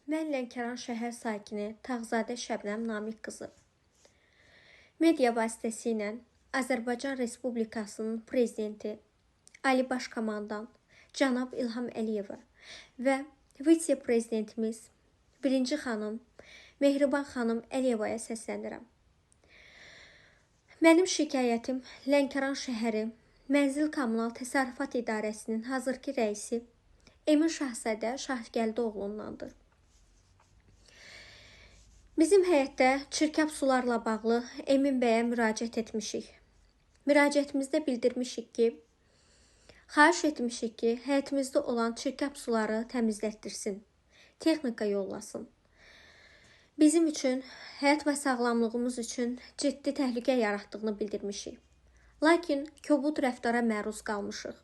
Mən Lənkəran şəhər sakini Tağzadə Şəbnəm Namiq qızı. Media vasitəsilə Azərbaycan Respublikasının prezidenti Ali Baş Komandan cənab İlham Əliyeva və vitse-prezidentimiz 1-ci xanım Mehriban xanım Əliyevaya səslənirəm. Mənim şikayətim Lənkəran şəhəri Mənzil Kommunal Təsərrüfat İdarəsinin hazırki rəisi Emin Şahzadə Şahgəldoğlundandır. Bizim həyətdə çirkab sularla bağlı Emin bəyə müraciət etmişik. Müraciətimizdə bildirmişik ki, xahiş etmişik ki, həyətimizdə olan çirkab suları təmizlətdirsin, texnika yollasın. Bizim üçün, həyat və sağlamlığımız üçün ciddi təhlükə yaratdığını bildirmişik. Lakin kobud rəftara məruz qalmışıq.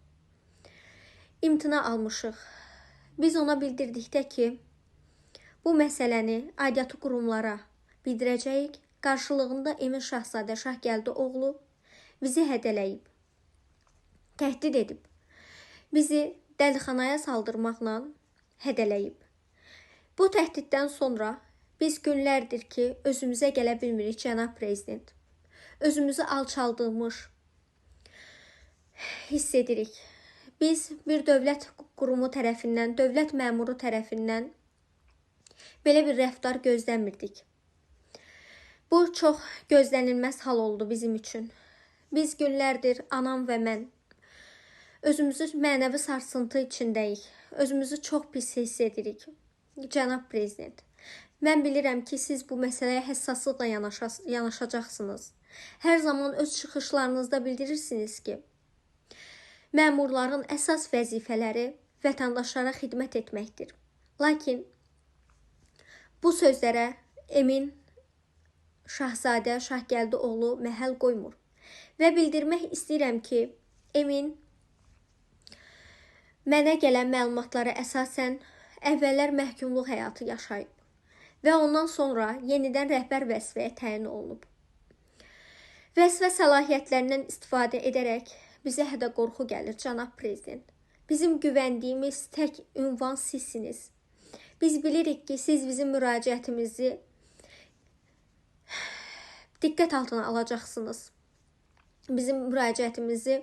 İmtina almışıq. Biz ona bildirdikdə ki, bu məsələni aidiyyatı qurumlara bildirəcəyik. Qarşılığında Emin Şahzadə Şahgəldoğlu bizi hədələyib, təhdid edib, bizi dəlixanaya saldırmaqla hədələyib. Bu təhdiddən sonra biz günlərdir ki, özümüzə gələ bilmirik, cənab prezident. Özümüzü alçaldılmış hiss edirik. Biz bir dövlət qurumu tərəfindən, dövlət məmuru tərəfindən belə bir rəftar gözləmirdik. Bu çox gözlənilməz hal oldu bizim üçün. Biz günlərdir anam və mən özümüzü mənəvi sarsıntı içindəyik. Özümüzü çox pis hiss edirik. Cənab prezident, mən bilirəm ki, siz bu məsələyə həssaslıqla yanaşacaqsınız. Hər zaman öz çıxışlarınızda bildirirsiniz ki, məmurların əsas vəzifələri vətəndaşlara xidmət etməkdir. Lakin bu sözlərə Emin Şahzadə Şahgəldoğlu məhəl qoymur. Və bildirmək istəyirəm ki, Emin mənə gələn məlumatlara əsasən əvvəllər məhkumluq həyatı yaşayıb və ondan sonra yenidən rəhbər vəzifəyə təyin olunub. Vəzifə səlahiyyətlərindən istifadə edərək bizə hədə qorxu gəlir, cənab prezident. Bizim güvəndiyimiz tək ünvan sizsiniz. Biz bilirik ki, siz bizim müraciətimizi diqqət altına alacaqsınız. Bizim müraciətimizi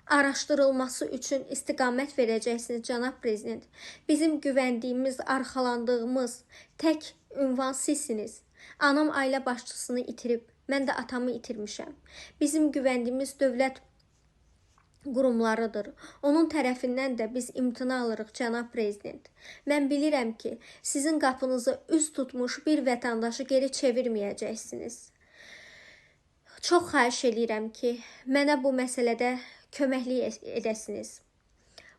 araşdırılması üçün istiqamət verəcəksiniz, cənab prezident. Bizim güvəndiyimiz, arxalandığımız tək ünvan sizsiniz. Anam ailə başçısını itirib, mən də atamı itirmişəm. Bizim güvəndiyimiz dövlət qurumlarıdır. Onun tərəfindən də biz imtina alırıq, cənab prezident. Mən bilirəm ki, sizin qapınızı üz tutmuş bir vətəndaşı geri çevirməyəcəksiniz. Çox xahiş edirəm ki, mənə bu məsələdə köməklik edəsiniz.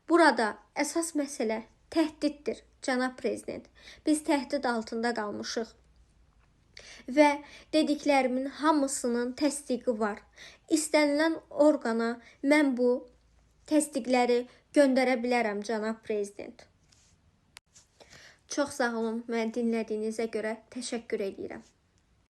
Burada əsas məsələ təhdiddir, cənab prezident. Biz təhdid altında qalmışıq. Və dediklərimin hamısının təsdiqi var. İstənilən orqana mən bu təsdiqləri göndərə bilərəm, cənab prezident. Çox sağ olun, məni dinlədiyinizə görə təşəkkür edirəm.